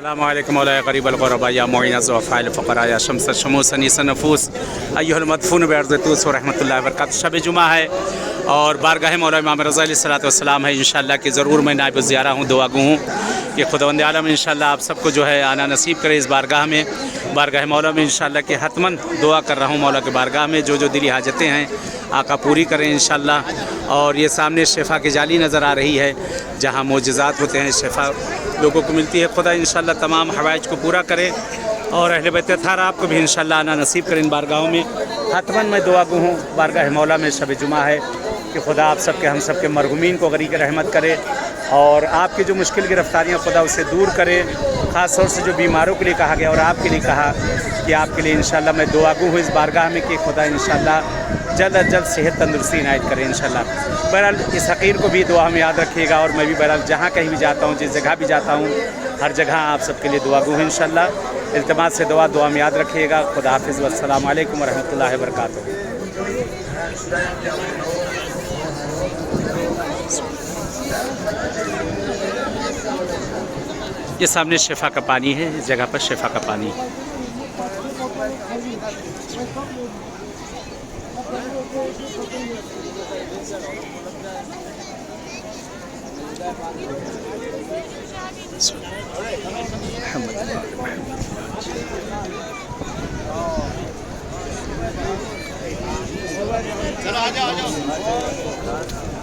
السلام علیکم مولا قریب الغرباء یا معین الضعفاء الفقراء یا شمس الشموس انیس النفوس ایها المدفون بارض طوس ورحمۃ اللہ وبرکاتہ۔ شب جمعہ ہے اور بارگاہ مولا امام رضا علیہ الصلوۃ والسلام ہے۔ انشاءاللہ کہ ضرور میں نائب الزیارہ ہوں، دعا گو ہوں کہ خداوند عالم انشاءاللہ آپ سب کو جو ہے آنا نصیب کرے اس بارگاہ میں، بارگاہ مولا میں انشاءاللہ کہ حتماً دعا کر رہا ہوں مولا کے بارگاہ میں جو دلی حاجتیں ہیں آقا پوری کریں انشاءاللہ۔ اور یہ سامنے شفا کی جالی نظر آ رہی ہے جہاں معجزات ہوتے ہیں، شفا لوگوں کو ملتی ہے۔ خدا انشاءاللہ تمام حوائج کو پورا کرے اور اہل بیت اطہار آپ کو بھی انشاءاللہ آنا نصیب کریں ان بارگاہوں میں۔ حتماً میں دعا گو ہوں بارگاہ مولا میں شب جمعہ ہے کہ خدا آپ سب کے ہم سب کے مرحومین کو غریق رحمت کرے اور آپ کی جو مشکل گرفتاریاں خدا اسے دور کرے، خاص طور سے جو بیماروں کے لیے کہا گیا اور آپ کے لیے کہا کہ آپ کے لیے انشاءاللہ میں دعا گو ہوں اس بارگاہ میں کہ خدا انشاءاللہ جلد از جلد صحت تندرستی عنایت کرے انشاءاللہ۔ بہرحال اس حقیر کو بھی دعا میں یاد رکھیے گا اور میں بھی بہرحال جہاں کہیں بھی جاتا ہوں، جس جگہ بھی جاتا ہوں، ہر جگہ آپ سب کے لیے دعا گو ہوں انشاءاللہ۔ التماس سے دعا میں یاد رکھیے گا۔ خدا حافظ والسلام علیکم ورحمۃ اللہ وبرکاتہ۔ یہ سامنے شفا کا پانی ہے، اس جگہ پر شفا کا پانی ہے۔ چلو آ جاؤ